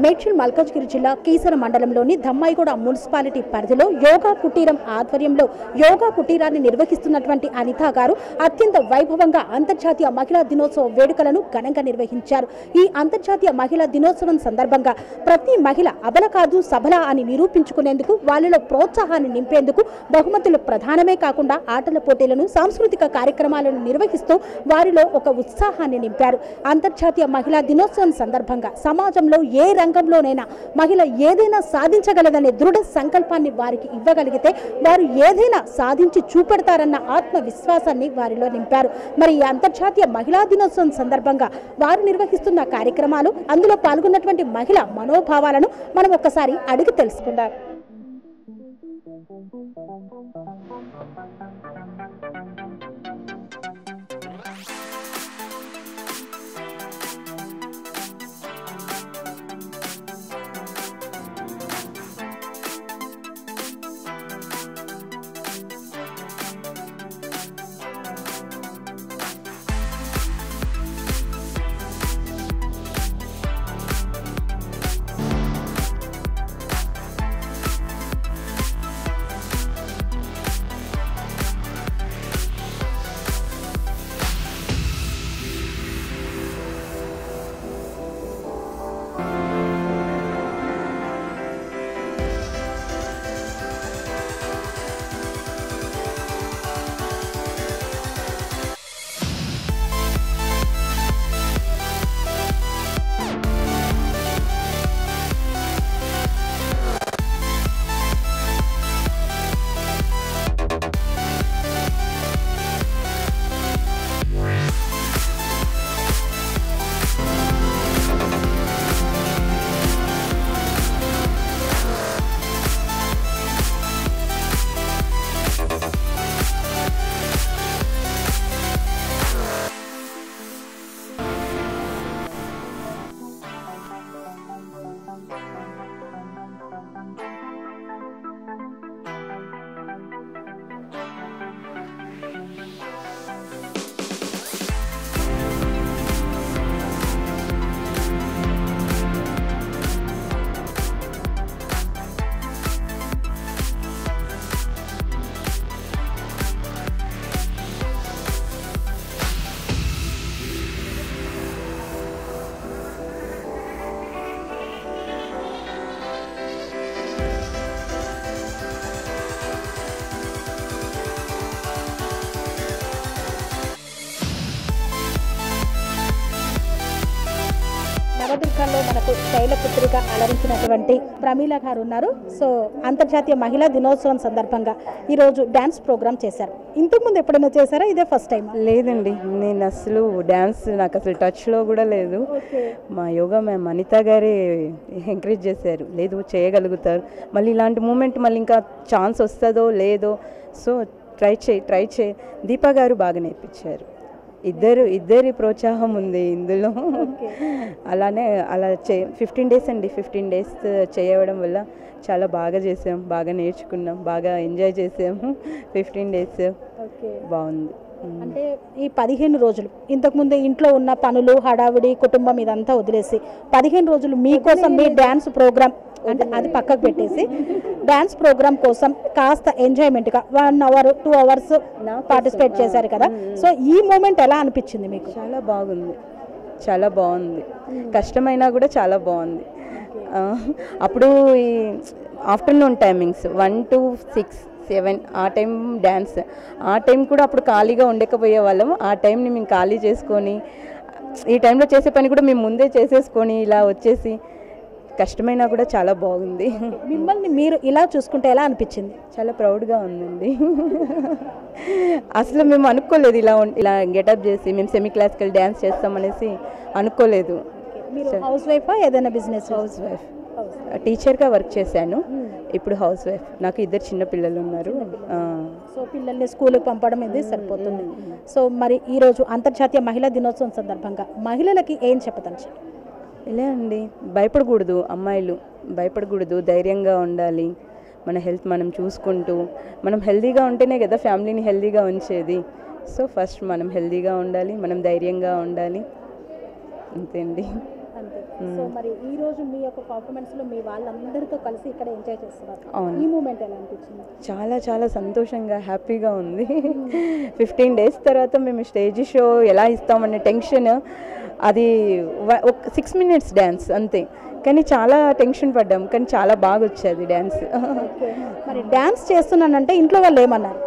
మేడ్చల్ మల్కాజ్గిరి జిల్లా కీసర మండలంలోని ధమ్మాయిగూడ మున్సిపాలిటీ పరిధిలో యోగా కుటీరం ఆధ్వర్యంలో యోగా కుటీరాన్ని నిర్వహిస్తున్నటువంటి అనిత గారు అత్యంత వైభవంగా అంతర్జాతీయ మహిళా దినోత్సవ వేడుకలను ఘనంగా నిర్వహించారు. ఈ అంతర్జాతీయ మహిళా దినోత్సవం సందర్భంగా ప్రతి మహిళ అబల కాదు సబల అని నిరూపించుకునేందుకు వాళ్ళలో ప్రోత్సాహాన్ని నింపేందుకు బహుమతులు ప్రధానమే కాకుండా ఆటల పోటీలను సాంస్కృతిక కార్యక్రమాలను నిర్వహిస్తూ వారిలో ఒక ఉత్సాహాన్ని నింపారు. అంతర్జాతీయ మహిళా దినోత్సవం సందర్భంగా సమాజంలో ఏ రంగంలోనైనా మహిళ ఏదైనా సాధించగలదనే దృఢ సంకల్పాన్ని వారికి ఇవ్వగలిగితే వారు ఏదైనా సాధించి చూపెడతారన్న ఆత్మవిశ్వాసాన్ని వారిలో నింపారు. మరి ఈ అంతర్జాతీయ మహిళా దినోత్సవం సందర్భంగా వారు నిర్వహిస్తున్న కార్యక్రమాలు, అందులో పాల్గొన్నటువంటి మహిళ మనోభావాలను మనం ఒక్కసారి అడిగి తెలుసుకుందాం. నవదుర్గంలో మనకు శైలపుత్రిగా అలరించినటువంటి ప్రమీల గారు ఉన్నారు. సో అంతర్జాతీయ మహిళా దినోత్సవం సందర్భంగా ఈరోజు డ్యాన్స్ ప్రోగ్రామ్ చేశారు. ఇంతకుముందు ఎప్పుడైనా చేశారా? ఇదే ఫస్ట్ టైం? లేదండి, నేను అసలు డ్యాన్స్ నాకు అసలు టచ్లో కూడా లేదు. మా యోగా మ్యామ్ అనిత గారే ఎంకరేజ్ చేశారు, లేదు చేయగలుగుతారు, మళ్ళీ ఇలాంటి మూమెంట్ మళ్ళీ ఇంకా ఛాన్స్ వస్తుందో లేదో, సో ట్రై చేయి. దీపా గారు బాగా నేర్పించారు. ఇద్దరి ప్రోత్సాహం ఉంది ఇందులో. అలానే అలా 15 డేస్ అండి, 15 డేస్ చేయడం వల్ల చాలా బాగా చేసాం, బాగా నేర్చుకున్నాం, బాగా ఎంజాయ్ చేసాము. 15 డేస్ బాగుంది. అంటే ఈ 15 రోజులు ఇంతకుముందు ఇంట్లో ఉన్న పనులు, హడావిడి, కుటుంబం ఇదంతా వదిలేసి 15 రోజులు మీకోసం మీ డ్యాన్స్ ప్రోగ్రామ్ అంటే అది పక్కకు పెట్టేసి డ్యాన్స్ ప్రోగ్రామ్ కోసం కాస్త ఎంజాయ్మెంట్గా 1 అవర్ 2 అవర్స్ పార్టిసిపేట్ చేశారు కదా. సో ఈ మూమెంట్ ఎలా అనిపించింది మీకు? చాలా బాగుంది. కష్టమైనా కూడా చాలా బాగుంది. అప్పుడు ఈ ఆఫ్టర్నూన్ టైమింగ్స్ 1 to 6, 7 ఆ టైం డ్యాన్స్, ఆ టైం కూడా అప్పుడు ఖాళీగా ఉండకపోయే వాళ్ళం. ఆ టైంని మేము ఖాళీ చేసుకొని ఈ టైంలో చేసే పని కూడా మేము ముందే చేసేసుకొని ఇలా వచ్చేసి కష్టమైనా కూడా చాలా బాగుంది. మిమ్మల్ని మీరు ఇలా చూసుకుంటే ఎలా అనిపించింది? చాలా ప్రౌడ్గా ఉందండి. అసలు మేము అనుకోలేదు ఇలా గెటప్ చేసి మేము సెమీ క్లాసికల్ డ్యాన్స్ చేస్తామనేసి అనుకోలేదు. హౌస్ వైఫా ఏదైనా బిజినెస్? హౌస్ వైఫ్, టీచర్గా వర్క్ చేశాను. ఇప్పుడు హౌస్ వైఫ్. నాకు 2 చిన్న పిల్లలు ఉన్నారు. సో పిల్లల్ని స్కూల్కి పంపడం ఇది సరిపోతుంది. సో మరి ఈరోజు అంతర్జాతీయ మహిళా దినోత్సవం సందర్భంగా మహిళలకి ఏం చెప్పదలుచు? ఇలా అండి, భయపడకూడదు, అమ్మాయిలు భయపడకూడదు, ధైర్యంగా ఉండాలి. మన హెల్త్ మనం చూసుకుంటూ, మనం హెల్తీగా ఉంటేనే కదా ఫ్యామిలీని హెల్తీగా ఉంచేది. సో ఫస్ట్ మనం హెల్తీగా ఉండాలి, మనం ధైర్యంగా ఉండాలి. అంతే అండి. సో మరి ఈ రోజు మీ యొక్క పర్ఫార్మెన్స్ లో మీ వాళ్ళందరితో కలిసి ఇక్కడ ఎంజాయ్ చేస్తున్నారు. అవును. ఈ మూమెంట్ ఎలా అనిపించింది? చాలా చాలా సంతోషంగా హ్యాపీగా ఉంది. 15 days తర్వాత మేము స్టేజ్ షో ఎలా ఇస్తామనే టెన్షన్, అది ఒక 6 minutes డ్యాన్స్ అంతే, కానీ చాలా టెన్షన్ పడ్డాం, కానీ చాలా బాగా వచ్చేది డ్యాన్స్. మరి డ్యాన్స్ చేస్తున్నానంటే ఇంట్లో వాళ్ళు ఏమన్నారు?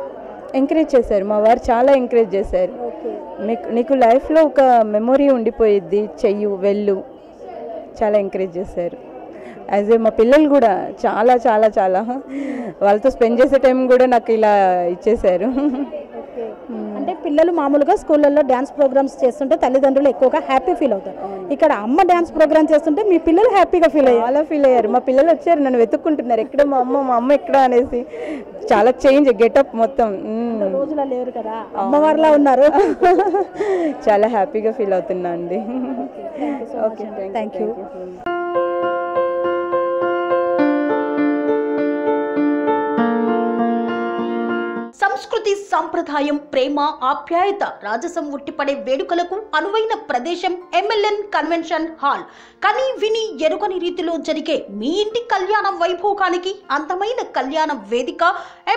ఎంకరేజ్ చేశారు, మా వారు చాలా ఎంకరేజ్ చేశారు. నీకు లైఫ్లో ఒక మెమొరీ ఉండిపోయిద్ది, చెయ్యు వెళ్ళు, చాలా ఎంకరేజ్ చేశారు. యాజ్ ఏ మా పిల్లలు కూడా చాలా చాలా చాలా వాళ్ళతో స్పెండ్ చేసే టైం కూడా నాకు ఇలా ఇచ్చేశారు. అంటే పిల్లలు మామూలుగా స్కూళ్ళల్లో డ్యాన్స్ ప్రోగ్రామ్స్ చేస్తుంటే తల్లిదండ్రులు ఎక్కువగా హ్యాపీ ఫీల్ అవుతారు. ఇక్కడ అమ్మ డ్యాన్స్ ప్రోగ్రామ్ చేస్తుంటే మీ పిల్లలు హ్యాపీగా ఫీల్ అయ్యారు. చాలా ఫీల్ అయ్యారు. మా పిల్లలు వచ్చారు, నన్ను వెతుక్కుంటున్నారు, ఎక్కడ మా అమ్మ ఎక్కడ అనేసి. చాలా చేంజ్ గెటప్ మొత్తం. రోజులా లేరు కదా, అమ్మవారిలా ఉన్నారు. చాలా హ్యాపీగా ఫీల్ అవుతున్నా అండి. Okay, thank you. సంస్కృతి, సంప్రదాయం, ప్రేమ, ఆప్యాయత, రాజసం ఉట్టిపడే వేడుకలకు అనువైన ప్రదేశం MLN కన్వెన్షన్ హాల్. కని విని ఎరుగని రీతిలో జరిగే మీ ఇంటి కళ్యాణ వైభోగానికి అందమైన కళ్యాణ వేదిక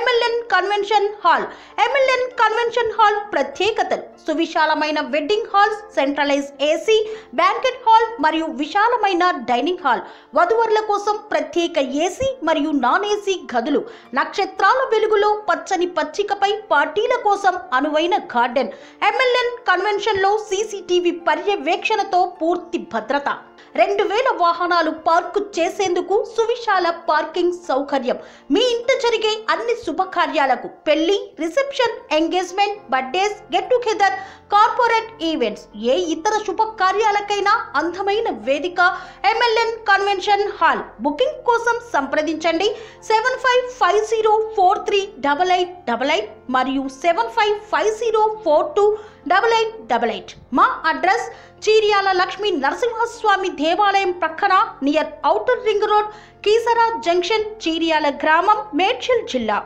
MLN convention hall. MLN convention hall ప్రత్యేకతలు: సువిశాలమైన wedding halls, centralize AC banquet hall మరియు విశాలమైన డైనింగ్ హాల్, వధువరుల కోసం ప్రత్యేక AC మరియు నాన్ AC గదులు, నక్షత్రాల వెలుగులో పచ్చని పచ్చికపై పార్టీల కోసం అనువైన గార్డెన్. MLN కన్వెన్షన్ లో CCTV పర్యవేక్షణతో పూర్తి భద్రత, 2000 వాహనాలు పార్కు చేసేందుకు సువిశాల పార్కింగ్ సౌకర్యం. మీ ఇంట జరిగే అన్ని శుభకార్యాలకు, పెళ్లి, reception, engagement, birthdays, get together, corporate events, ఏ ఇతర శుభకార్యాలకైనా అందమైన వేదిక MLN కన్వెన్షన్ హాల్. బుకింగ్ కోసం సంప్రదించండి 7550438888 మరియు 7550428888. మా అడ్రస్ చీర్యాల లక్ష్మీ నరసింహస్వామి దేవాలయం ప్రక్కన, near outer ring road, Keesara junction, Cheeryal గ్రామం, మేడ్చల్ జిల్లా.